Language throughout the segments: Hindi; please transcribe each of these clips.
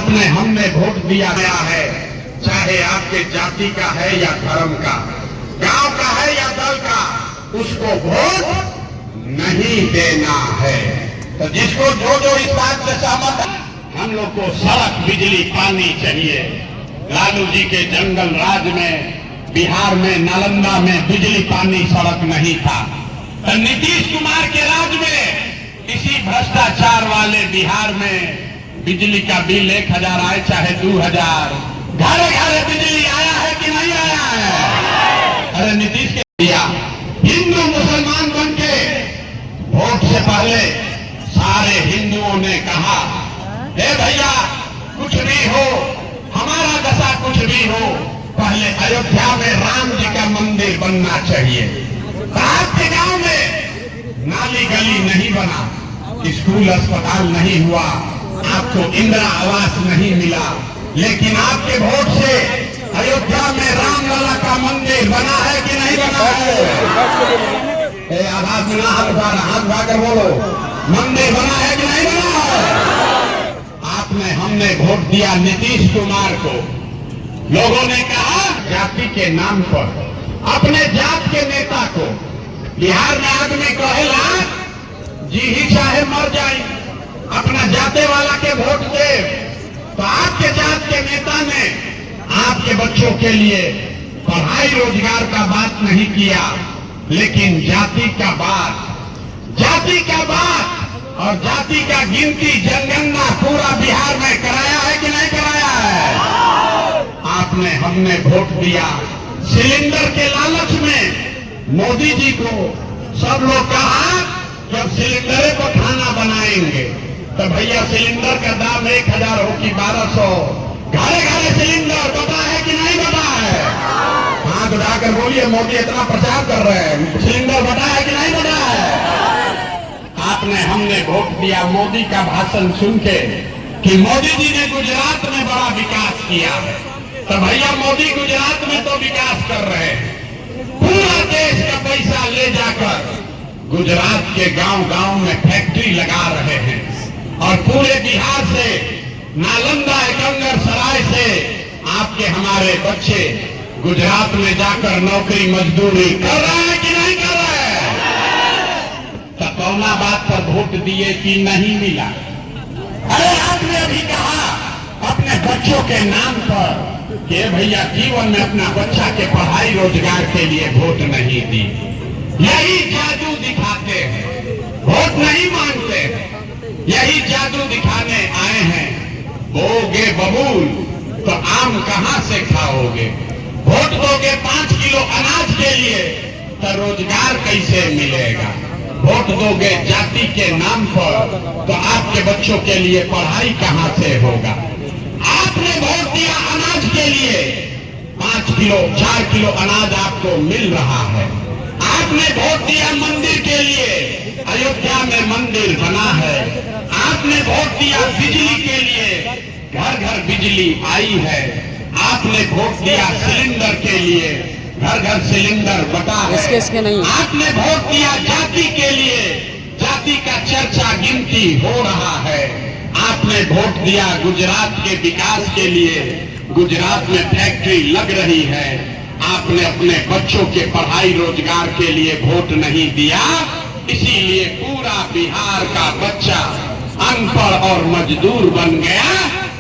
आपने हमने वोट दिया गया है, चाहे आपके जाति का है या धर्म का, गांव का है या दल का, उसको वोट नहीं देना है। तो जिसको जो इस बात से सहमत है, हम लोग को सड़क बिजली पानी चाहिए। लालू जी के जंगल राज में बिहार में नालंदा में बिजली पानी सड़क नहीं था। तो नीतीश कुमार के राज में इसी भ्रष्टाचार वाले बिहार में बिजली का बिल 1000 आए चाहे 2000, घरे घरे बिजली आया है कि नहीं आया है? अरे नीतीश के दिया। हिंदू मुसलमान बनके वोट से पहले सारे हिंदुओं ने कहा, हे भैया कुछ भी हो, हमारा दशा कुछ भी हो, पहले अयोध्या में राम जी का मंदिर बनना चाहिए। आपके गांव में नाली गली नहीं बना, स्कूल अस्पताल नहीं हुआ, आपको इंदिरा आवास नहीं मिला, लेकिन आपके वोट से अयोध्या में रामलला का मंदिर बना है कि नहीं बना है? आवाज में हाथ उठाकर बोलो, मंदिर बना है कि नहीं बना है? आपने हमने वोट दिया नीतीश कुमार को। लोगों ने कहा जाति के नाम पर अपने जात के नेता को, बिहार में आदमी कहेला जी ही चाहे मर जाए, अपना जाते वाला के वोट दे। तो आपके जात के नेता ने आपके बच्चों के लिए पढ़ाई रोजगार का बात नहीं किया, लेकिन जाति का बात और जाति का गिनती जनगणना पूरा बिहार में कराया है कि नहीं कराया है? आपने हमने वोट दिया। सिलेंडर के लालच में मोदी जी को सब लोग कहा जब सिलेंडर को खाना बनाएंगे तो भैया सिलेंडर का दाम 1000 हो कि 1200, घरे घरे सिलेंडर बता है कि नहीं बता है? हाथ उठाकर बोलिए, मोदी इतना प्रचार कर रहे हैं, सिलेंडर बता है कि नहीं बता है? आपने हमने वोट दिया मोदी का भाषण सुन के कि मोदी जी ने गुजरात में बड़ा विकास किया है। तो भैया मोदी गुजरात में तो विकास कर रहे हैं, पूरा देश का पैसा ले जाकर गुजरात के गांव-गांव में फैक्ट्री लगा रहे हैं और पूरे बिहार से नालंदा एकंगर सराय से आपके हमारे बच्चे गुजरात में जाकर नौकरी मजदूरी कर रहे हैं कि नहीं कर रहे हैं? तो कौना बात पर वोट दिए कि नहीं मिला? अरे आपने अभी कहा अपने बच्चों के नाम पर कि भैया जीवन में अपना बच्चा के पढ़ाई रोजगार के लिए वोट नहीं दी। यही जादू दिखाते हैं, वोट नहीं मांगते हैं, यही जादू दिखाने आए हैं। बोगे बबूल तो आम कहां से खाओगे? वोट दोगे 5 किलो अनाज के लिए तो रोजगार कैसे मिलेगा? वोट दोगे जाति के नाम पर तो आपके बच्चों के लिए पढ़ाई कहां से होगा? आपने वोट दिया अनाज के लिए, 5 किलो 4 किलो अनाज आपको मिल रहा है। आपने वोट दिया मंदिर के लिए, अयोध्या में मंदिर बना है। आपने वोट दिया बिजली के लिए, घर घर बिजली आई है। आपने वोट दिया सिलेंडर के लिए, घर घर सिलेंडर बटा है। इसके नहीं। आपने वोट दिया जाति के लिए, जाति का चर्चा गिनती हो रहा है। आपने वोट दिया गुजरात के विकास के लिए, गुजरात में फैक्ट्री लग रही है। आपने अपने बच्चों के पढ़ाई रोजगार के लिए वोट नहीं दिया, इसीलिए पूरा बिहार का बच्चा अनपढ़ और मजदूर बन गया।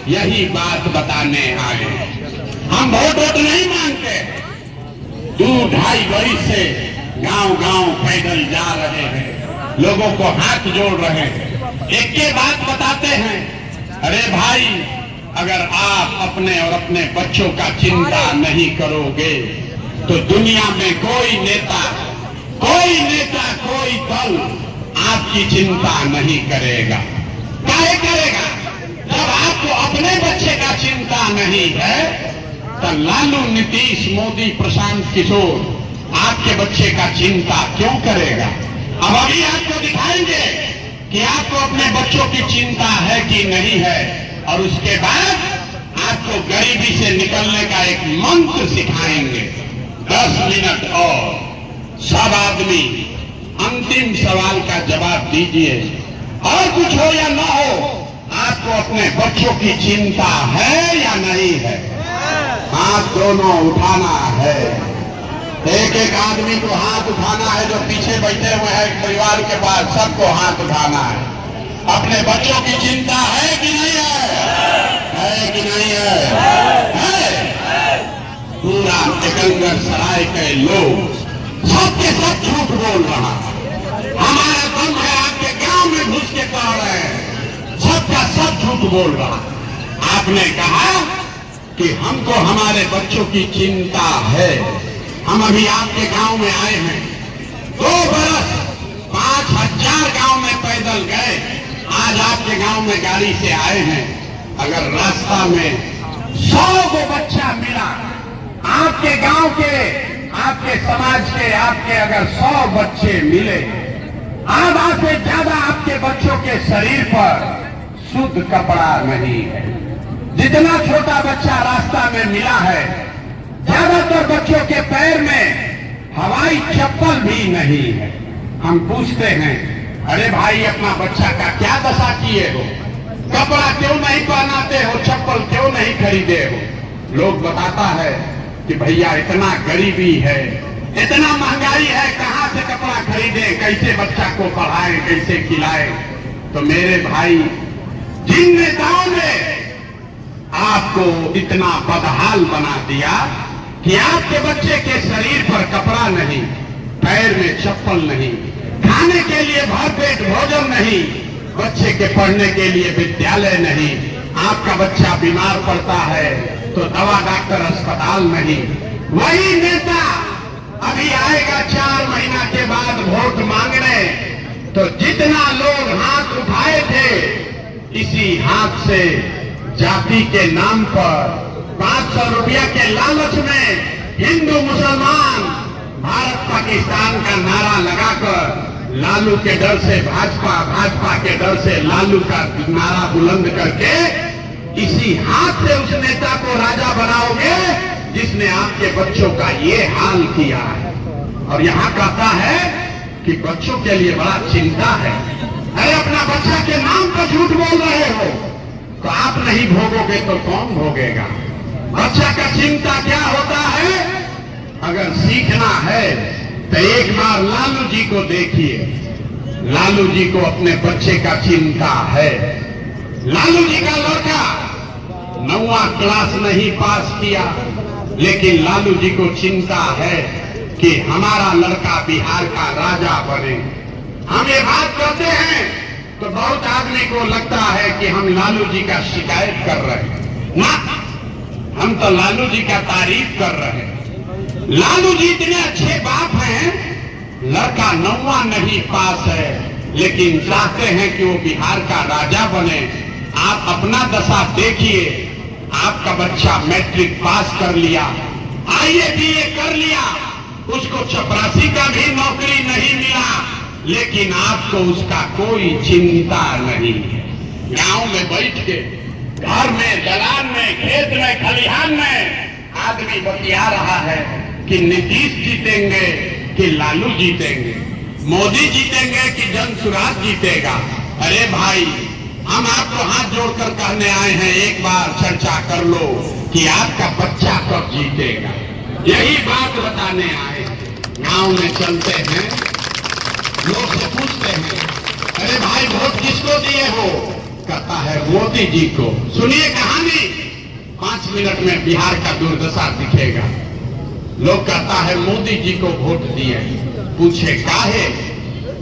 यही बात बताने आए। हम वोट नहीं मांगते। 2-2.5 वर्ष से गांव-गांव पैदल जा रहे हैं, लोगों को हाथ जोड़ रहे हैं, एक ही बात बताते हैं, अरे भाई अगर आप अपने और अपने बच्चों का चिंता नहीं करोगे तो दुनिया में कोई नेता कोई दल आपकी चिंता नहीं करेगा। काहे करेगा? जब आपको अपने बच्चे का चिंता नहीं है तो लालू, नीतीश, मोदी, प्रशांत किशोर आपके बच्चे का चिंता क्यों करेगा? अब अभी आपको दिखाएंगे कि आपको अपने बच्चों की चिंता है कि नहीं है, और उसके बाद आपको गरीबी से निकलने का एक मंत्र सिखाएंगे। 10 मिनट और सब आदमी अंतिम सवाल का जवाब दीजिए, और कुछ हो या ना हो, आप आपको अपने बच्चों की चिंता है या नहीं है? हाथ दोनों उठाना है। एक एक आदमी को हाथ उठाना है जो पीछे बैठे हुए हैं परिवार के पास, सबको हाथ उठाना है। अपने बच्चों की चिंता है कि नहीं है कि नहीं है? पूरा टिकंगर सराय के लोग सबके सब झूठ बोल रहा है। हमारा दम है आपके गांव में घुस के कह रहे हैं, सबका सब झूठ बोल रहा। आपने कहा कि हमको हमारे बच्चों की चिंता है। हम अभी आपके गांव में आए हैं, 2 बरस 5000 गांव में पैदल गए, आज आपके गांव में गाड़ी से आए हैं। अगर रास्ता में 100 को बच्चा मिला, आपके गांव के, आपके समाज के, आपके अगर 100 बच्चे मिले, आधा से ज्यादा आपके बच्चों के शरीर पर शुद्ध कपड़ा नहीं है। जितना छोटा बच्चा रास्ता में मिला है, ज्यादातर बच्चों के पैर में हवाई चप्पल भी नहीं है। हम पूछते हैं, अरे भाई अपना बच्चा का क्या दशा किए हो? कपड़ा क्यों नहीं पहनाते हो? चप्पल क्यों नहीं खरीदे हो? लोग बताता है कि भैया इतना गरीबी है, इतना महंगाई है, कहां से कपड़ा खरीदे, कैसे बच्चा को पढ़ाएं, कैसे खिलाएं? तो मेरे भाई, जिन नेताओं ने आपको इतना बदहाल बना दिया कि आपके बच्चे के शरीर पर कपड़ा नहीं, पैर में चप्पल नहीं, खाने के लिए भरपेट भोजन नहीं, बच्चे के पढ़ने के लिए विद्यालय नहीं, आपका बच्चा बीमार पड़ता है तो दवा डॉक्टर अस्पताल नहीं, वही नेता अभी आएगा 4 महीना के बाद वोट मांगने, तो जितना लोग हाथ उठाए थे, इसी हाथ से जाति के नाम पर 500 रुपया के लालच में हिंदू मुसलमान भारत पाकिस्तान का नारा लगाकर, लालू के डर से भाजपा, भाजपा के डर से लालू का नारा बुलंद करके इसी हाथ से उस नेता को राजा बनाओगे जिसने आपके बच्चों का ये हाल किया है। और यहां कहता है कि बच्चों के लिए बड़ा चिंता है। अरे अपना बच्चा के नाम पर झूठ बोल रहे हो, तो आप नहीं भोगोगे तो कौन भोगेगा? बच्चा का चिंता क्या होता है? अगर सीखना है तो एक बार लालू जी को देखिए। लालू जी को अपने बच्चे का चिंता है। लालू जी का लड़का 9वां क्लास नहीं पास किया, लेकिन लालू जी को चिंता है कि हमारा लड़का बिहार का राजा बने। हम ये बात करते हैं तो बहुत आदमी को लगता है कि हम लालू जी का शिकायत कर रहे हैं। ना, हम तो लालू जी का तारीफ कर रहे हैं। लालू जी इतने अच्छे बाप हैं, लड़का 9वां नहीं पास है, लेकिन चाहते हैं कि वो बिहार का राजा बने। आप अपना दशा देखिए, आपका बच्चा मैट्रिक पास कर लिया, आईए बीए कर लिया, उसको चपरासी का भी नौकरी नहीं मिला, लेकिन आपको उसका कोई चिंता नहीं है। गांव में बैठ के, घर में, दलान में, खेत में, खलिहान में आदमी बतिया रहा है कि नीतीश जीतेंगे कि लालू जीतेंगे, मोदी जीतेंगे कि जनसुराज जीतेगा। अरे भाई, हम आपको हाथ जोड़कर कहने आए हैं, एक बार चर्चा कर लो कि आपका बच्चा कब जीतेगा। यही बात बताने आए। गांव में चलते हैं, लोग से पूछते हैं, अरे भाई वोट किसको दिए हो? कहता है मोदी जी को। सुनिए कहानी, 5 मिनट में बिहार का दुर्दशा दिखेगा। लोग कहता है मोदी जी को वोट दिए। पूछे काहे?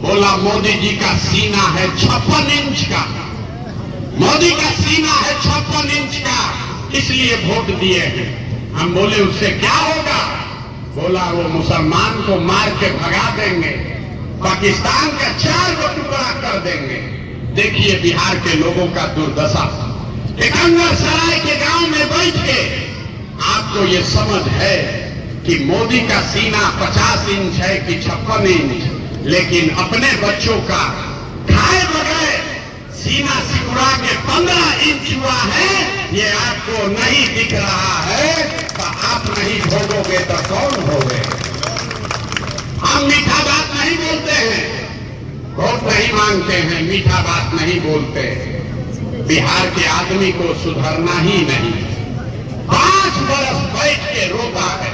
बोला मोदी जी का सीना है 56 इंच का, मोदी का सीना है 56 इंच का, इसलिए वोट दिए हैं। हम बोले उससे क्या होगा? बोला वो मुसलमान को मार के भगा देंगे, पाकिस्तान का 4 को टुकड़ा कर देंगे। देखिए बिहार के लोगों का दुर्दशा। टिकंगर सराय के गांव में बैठ के आपको ये समझ है कि मोदी का सीना 50 इंच है कि 56 इंच, लेकिन अपने बच्चों का खाए बगैर सीना सिकुड़ा के 15 इंच हुआ है, ये आपको नहीं दिख रहा है, तो आप नहीं भोगोगे तो कौन भोगेगा? हम मीठा बात नहीं बोलते हैं, वोट नहीं मांगते हैं, मीठा बात नहीं बोलते हैं, बिहार के आदमी को सुधरना ही नहीं। 5 बरस बैठ के रोता है,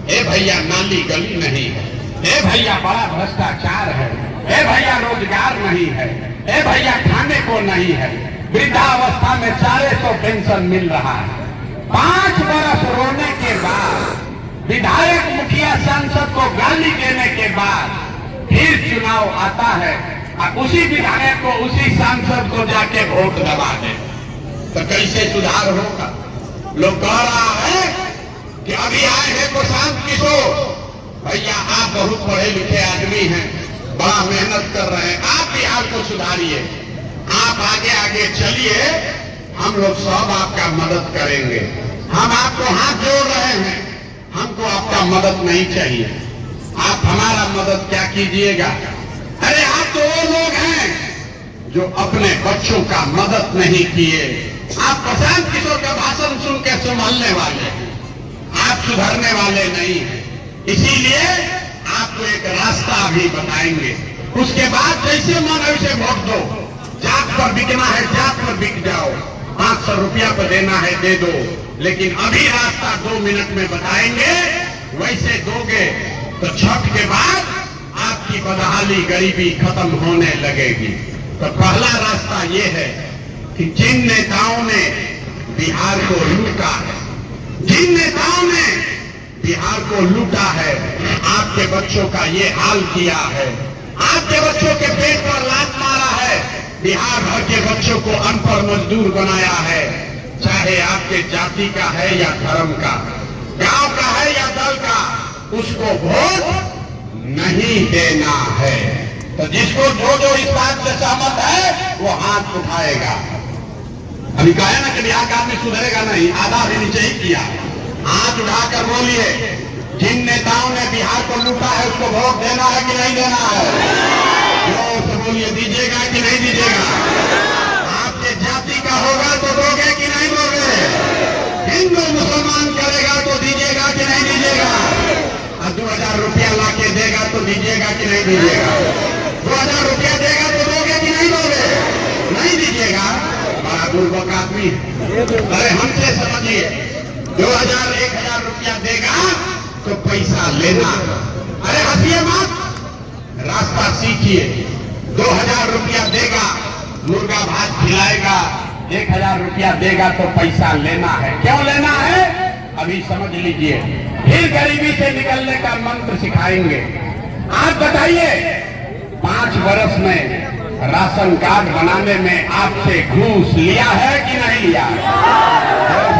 ए भैया नाली गली नहीं है, ए भैया बड़ा भ्रष्टाचार है, ए भैया रोजगार नहीं है, ए भैया खाने को नहीं है, वृद्धावस्था में 400 पेंशन मिल रहा है। 5 बरस रोने के बाद, विधायक मुखिया सांसद को गाली देने के बाद फिर चुनाव आता है और उसी विधायक को, उसी सांसद को जाके वोट दबा दे, तो कैसे सुधार होगा? लोग कह रहा है कि अभी आए हैं प्रशांत किशोर, भैया आप बहुत पढ़े लिखे आदमी हैं, बड़ा मेहनत कर रहे हैं, आप बिहार को सुधारिए, आप आगे आगे चलिए, हम लोग सब आपका मदद करेंगे, हम आपको हाथ जोड़ रहे हैं, हमको आपका मदद नहीं चाहिए, आप हमारा मदद क्या कीजिएगा? अरे आप तो वो लोग हैं जो अपने बच्चों का मदद नहीं किए। आप प्रशांत किशोर का भाषण सुन के संभालने वाले हैं, आप सुधरने वाले नहीं हैं। इसीलिए आपको एक रास्ता भी बताएंगे, उसके बाद जैसे मन वैसे वोट दो, जात पर बिकना है जात पर बिक जाओ, 500 रुपया पर देना है दे दो, लेकिन अभी रास्ता 2 मिनट में बताएंगे, वैसे दोगे तो छठ के बाद आपकी बदहाली गरीबी खत्म होने लगेगी। तो पहला रास्ता ये है कि जिन नेताओं ने बिहार को लूटा है, जिन नेताओं ने बिहार को लूटा है, आपके बच्चों का ये हाल किया है, आपके बच्चों के पेट पर लात मारा है, बिहार भर के बच्चों को अनपढ़ मजदूर बनाया है, चाहे आपके जाति का है या धर्म का, गांव का है या दल का, उसको वोट नहीं देना है। तो जिसको जो इस बात से सहमत है वो हाथ उठाएगा। अभी कहा ना कि बिहार का आदमी सुधरेगा नहीं, आधा भी नीचे ही किया, हाथ उठाकर बोलिए, जिन नेताओं ने बिहार को लूटा है उसको वोट देना है कि नहीं देना है? जोर से बोलिए, दीजिएगा कि नहीं दीजिएगा? आपके जाति का होगा तो दोगे कि नहीं दोगे? हिंदू मुसलमान करेगा तो दीजिएगा कि नहीं दीजिएगा? 2000 रुपया ला के देगा तो दीजिएगा कि नहीं दीजिएगा? 2000 रुपया देगा तो दोगे कि नहीं दोगे? नहीं दीजिएगा? बड़ा बुर्बक आदमी है। अरे हमसे समझिए, 2000 1000 रुपया देगा तो पैसा लेना, अरे हंसिए मत, रास्ता सीखिए। 2000 रुपया देगा, मुर्गा भात खिलाएगा, 1000 रुपया देगा तो पैसा लेना है। क्यों लेना है अभी समझ लीजिए, फिर गरीबी से निकलने का मंत्र सिखाएंगे। आप बताइए, 5 वर्ष में राशन कार्ड बनाने में आपसे घूस लिया है कि नहीं लिया?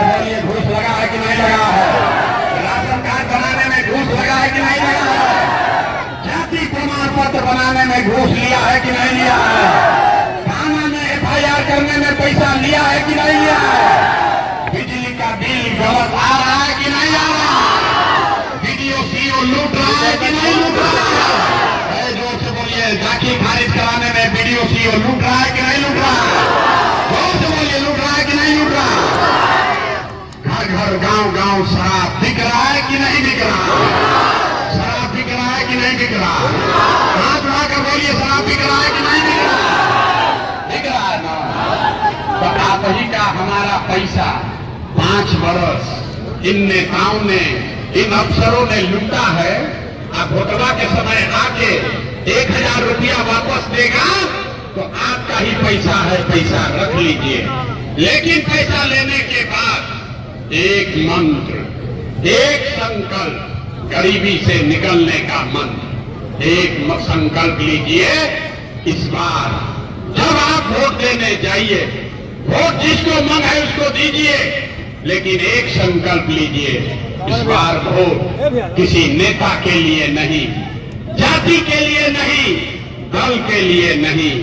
बोलिए, घूस लगा है कि नहीं लगा है? राशन कार्ड बनाने में घूस लगा है कि नहीं लगा है? जाति प्रमाण पत्र बनाने में घूस लिया है कि नहीं लिया है? थाना में FIR करने में पैसा लिया है कि नहीं लिया है? बिजली का बिल गलत आ रहा है कि नहीं आ रहा? CO लूट रहा है कि नहीं लूट रहा है? जोर से बोलिए, दाखिल खारिज कराने में BDO CO लूट रहा है कि नहीं लूट रहा है? जोर से बोलिए, लूट रहा है कि नहीं लूट रहा? घर घर गांव गांव शराब बिक रहा है कि नहीं बिक रहा? शराब बिक रहा है कि नहीं बिक रहा? हाथ उठाकर बोलिए, शराब बिक रहा है कि नहीं बिक रहा? बिक रहा है ना? तो आप ही का हमारा पैसा 5 बरस इन नेताओं ने, इन अफसरों ने लूटा है। आप घोटला के समय आके 1000 रुपया वापस देगा तो आपका ही पैसा है, पैसा रख लीजिए। लेकिन पैसा लेने के बाद एक मंत्र, एक संकल्प, गरीबी से निकलने का मंत्र, एक संकल्प लीजिए। इस बार जब आप वोट देने जाइए, वोट जिसको मन है उसको दीजिए, लेकिन एक संकल्प लीजिए, इस बार वोट किसी नेता के लिए नहीं, जाति के लिए नहीं, दल के लिए नहीं,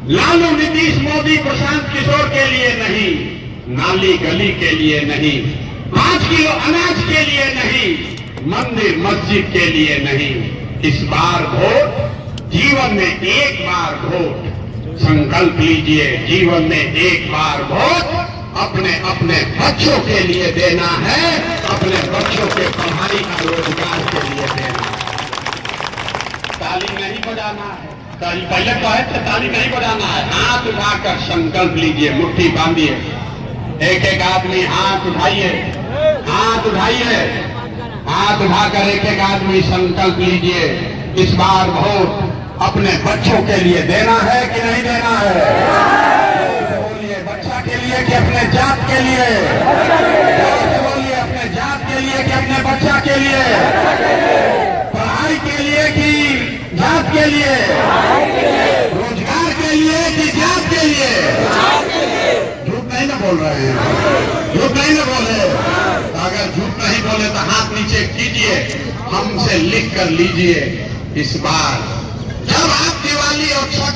लालू नीतीश मोदी प्रशांत किशोर के लिए नहीं, नाली गली के लिए नहीं, 5 किलो अनाज के लिए नहीं, मंदिर मस्जिद के लिए नहीं। इस बार वोट, जीवन में एक बार वोट, संकल्प लीजिए, जीवन में एक बार वोट अपने अपने बच्चों के लिए देना है, अपने बच्चों के पढ़ाई का रोजगार के लिए देना है। ताली नहीं बजाना है। पहले तो है ताली नहीं बजाना है, हाथ उठाकर संकल्प लीजिए, मुट्ठी बांधिए, एक एक आदमी हाथ उठाइए, हाथ उठाइए, हाथ उठाकर एक एक आदमी संकल्प लीजिए। इस बार वोट अपने बच्चों के लिए देना है कि नहीं देना है? बोलिए, बच्चा के लिए कि अपने जात के लिए? बोलिए, अपने जात के लिए कि अपने बच्चा के लिए? पढ़ाई के लिए कि जात के लिए? रोजगार के लिए कि जात के लिए? झूठ नहीं ना बोल रहे हैं, झूठ नहीं ना बोले। अगर झूठ नहीं बोले तो हाथ नीचे कीजिए, हमसे लिख कर लीजिए। इस बार जब आप दिवाली और